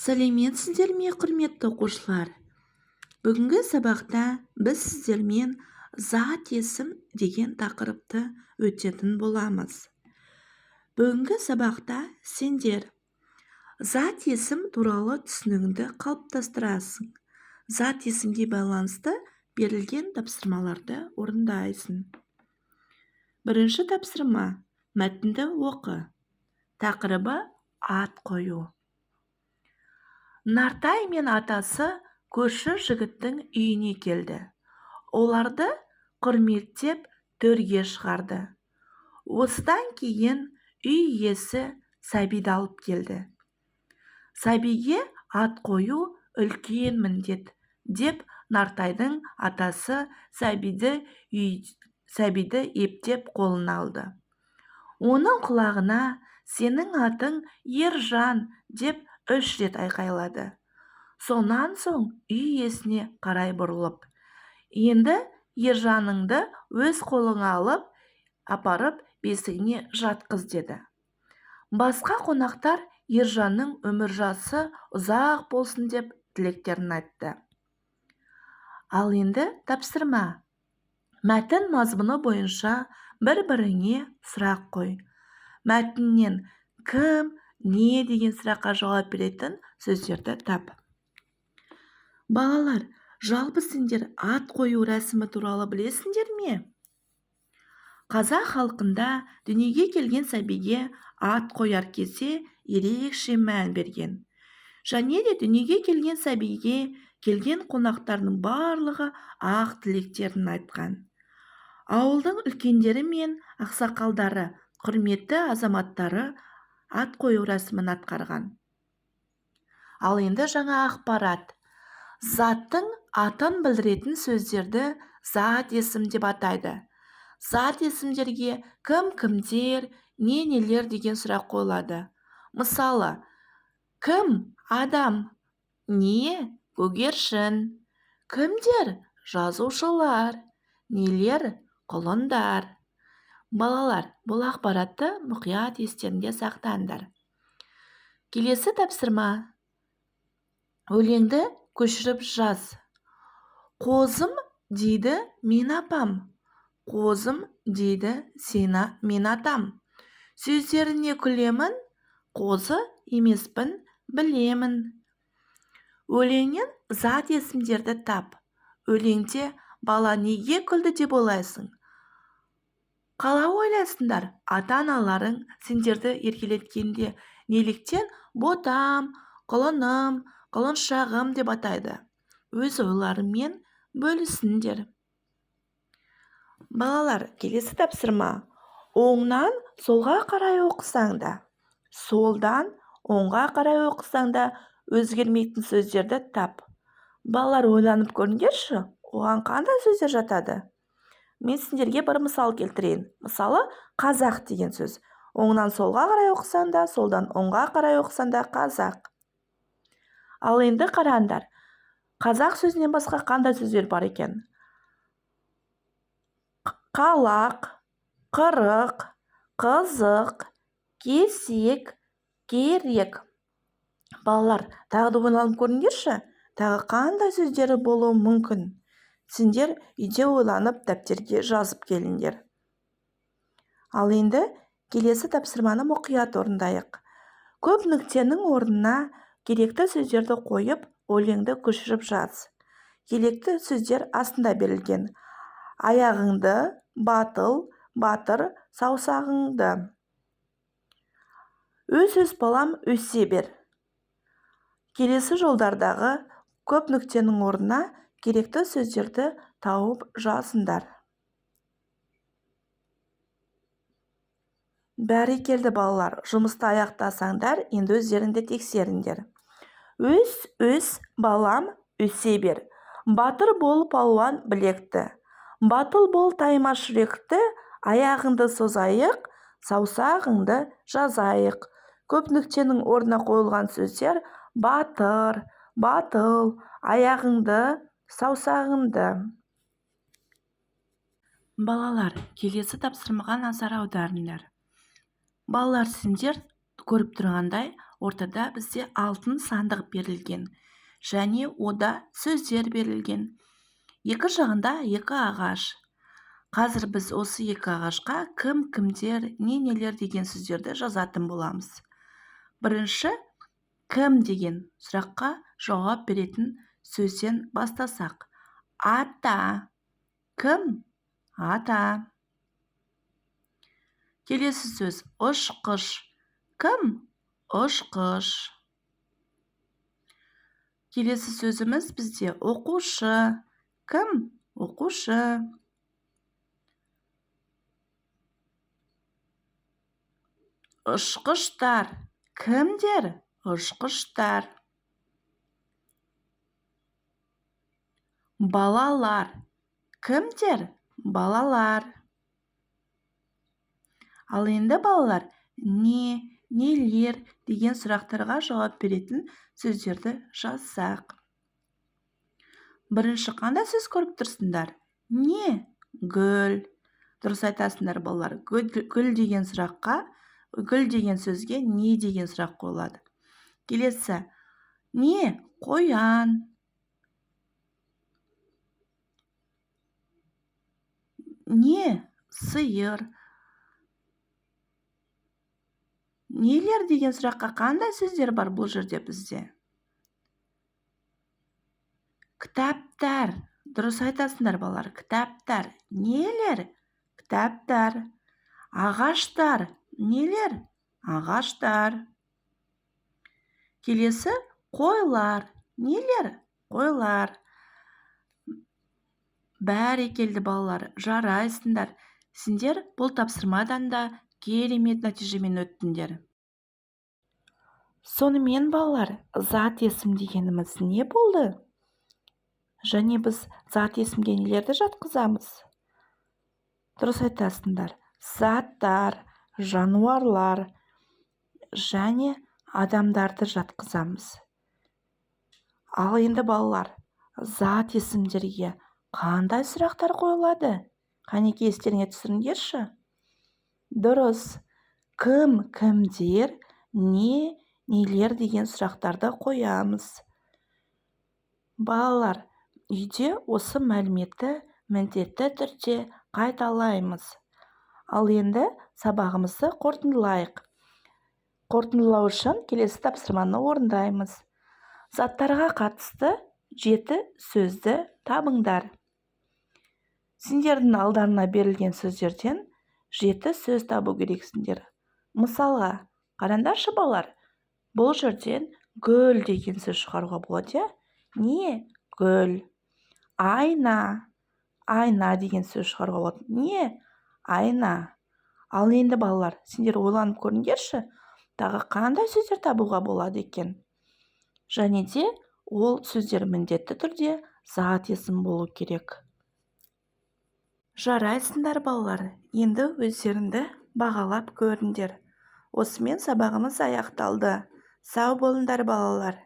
Сәлеметсіздер ме, құрметті оқушылар? Бүгінгі сабақта біз сіздермен зат есім деген тақырыпты өтетін боламыз. Бүгінгі сабақта сендер зат есім туралы түсінігіңді қалыптастырасың. Зат есімге байланысты берілген тапсырмаларды орындайсың. Бірінші тапсырма: мәтінді оқы. Тақырыбы ат қою. Нартай мен атасы көрші жігіттің үйіне келді. Оларды құрметтеп төрге шығарды. Осыдан кейін үй иесі сәбиді алып келді. Сәбиге ат қою үлкен міндет деп Нартайдың атасы сәбиді ептеп қолына алды. Оның құлағына «Сенің атың Ержан» деп 3 рет айқайлады. Сонан соң үй иесіне қарай бұрылып: «Енді Ержаныңды өз қолыңа алып, апарып бесігіне жатқыз» деді. Басқа қонақтар Ержанның өмір жасы ұзақ болсын деп тілектерін айтты. Ал енді тапсырма: мәтін мазмұны бойынша бір-біріңе сұрақ қой. Мәтіннен кім, не деген сұраққа жауап беретін сөздерді тап. Балалар, жалпы сендер ат қою рәсімі туралы білесіңдер ме? Қазақ халқында дүниеге келген сәбиге ат қояр кезде ерекше мән берген. Және де дүниеге келген сәбиге келген қонақтардың барлығы ақ тілектерін айтқан. Ауылдың үлкендері мен ақсақалдары, құрметті азаматтары ат қою рәсімін атқарған. Ал енді жаңа ақпарат. Заттың атын білдіретін сөздерді зат есім деп атайды. Зат есімдерге кім-кімдер, не-нелер деген сұрақ қойылады. Мысалы, кім – адам, не – көгершін, кімдер – жазушылар, нелер – құлындар. Балалар, бұл ақпаратты мұқият естеріңде сақтаңдар. Келесі тапсырма: өлеңді көшіріп жаз. Қозым дейді мен апам, қозым дейді мен атам. Сөздеріне күлемін, қозы емеспін, білемін. Өлеңнен зат есімдерді тап. Өлеңде бала неге күлді деп ойлайсың? Қалай ойлайсыңдар? Ата-аналарың сендерді еркелеткенде неліктен ботам, құлыным, құлыншағым деп атайды? Өз ойларымен бөлісіңдер. Балалар, келесі тапсырма: оңнан солға қарай оқысаң да, солдан оңға қарай оқысаң да өзгермейтін сөздерді тап. Балалар, ойланып көріңдерші, оған қандай сөздер жатады? Мен сендерге бір мысал келтірейін. Мысалы, қазақ деген сөз. Оңнан солға қарай оқысаң да, солдан оңға қарай оқысаң да қазақ. Ал енді қараңдар. Қазақ сөзінен басқа қандай сөздер бар екен? Қалақ, қырық, қызық, кесек, керек. Балалар, тағы да ойланып көріңдерші, тағы қандай сөздері болуы мүмкін? Сендер үйде ойланып дәптерге жазып келіңдер. Ал енді келесі тапсырманы мұқият орындайық. Көп нүктенің орнына керекті сөздерді қойып, өлеңді көшіріп жаз. Керекті сөздер астында берілген. Аяғыңды, батыл, батыр, саусағыңды. Өс балам, өсе бер. Келесі жолдардағы көп нүктенің орнына керекті сөздерді тауып жазыңдар. Бәрекелді балалар, жұмысты аяқтасаңдар, енді өздеріңді тексеріңдер. Өс балам, өсе бер. Батыр бол палуан білекті. Батыл бол таймас жүректі. Аяғыңды созайық, саусағыңды жазайық. Көп нүктенің орнына қойылған сөздер: батыр, батыл, аяғыңды, саусағыңды. Балалар, келесі тапсырмаға назар аударыңдар. Балалар, сендер көріп тұрғандай, ортада бізде алтын сандық берілген және ода сөздер берілген. Екі жағында екі ағаш. Қазір біз осы екі ағашқа кім, кімдер, нелер деген сөздерді жазатын боламыз. Бірінші кім деген сұраққа жауап беретін сөзден бастасақ. Ата. Кім? Ата. Келесі сөз ұшқыш. Кім? Ұшқыш. Келесі сөзіміз бізде оқушы. Кім? Оқушы. Ұшқыштар. Кімдер? Ұшқыштар. Балалар. Кімдер? Балалар. Ал енді балалар нелер деген сұрақтарға жауап беретін сөздерді жазсақ. Бірінші қандай сөз көріп тұрсыңдар? Не? Гүл. Дұрыс айтасыңдар балалар. Гүл деген сұраққа, гүл деген сөзге не деген сұрақ қойылады. Келесі. Не? Қоян. Не? Сиыр. Нелер деген сұраққа қандай сөздер бар бұл жерде бізде? Кітаптар. Дұрыс айтасыңдар балалар. Кітаптар. Нелер? Кітаптар. Ағаштар. Нелер? Ағаштар. Келесі қойлар. Нелер? Қойлар. Бәрекелді балалар, жарайсыңдар. Сендер бұл тапсырмадан да керемет нәтижемен өттіңдер. Сонымен балалар, зат есім дегеніміз не болды? Және біз зат есімге нелерді жатқызамыз? Дұрыс айтасыңдар. Заттар, жануарлар және адамдарды жатқызамыз. Ал енді балалар, зат есімдерге қандай сұрақтар қойылады? Қанекей естеріңе түсіріңдерші. Дұрыс. Кім, кімдер, нелер деген сұрақтарды қоямыз. Балалар, үйде осы мәліметті міндетті түрде қайталаймыз. Ал енді сабағымызды қорытындылайық. Қорытындылау үшін келесі тапсырманы орындаймыз. Заттарға қатысты 7 сөзді табыңдар. Сендердің алдарына берілген сөздерден 7 сөз табу керексіңдер. Мысалға, қараңдаршы балалар, бұл жерден гүл деген сөз шығаруға болады. Не? Гүл. Айна. Айна деген сөз шығаруға болады. Не? Айна. Ал енді балалар, сендер ойланып көріңдерші, тағы қандай сөздер табуға болады екен? Және де ол сөздер міндетті түрде зат есім болу керек. Жарайсыңдар балалар, енді өздеріңді бағалап көріңдер. Осымен сабағымыз аяқталды. Сау болыңдар балалар.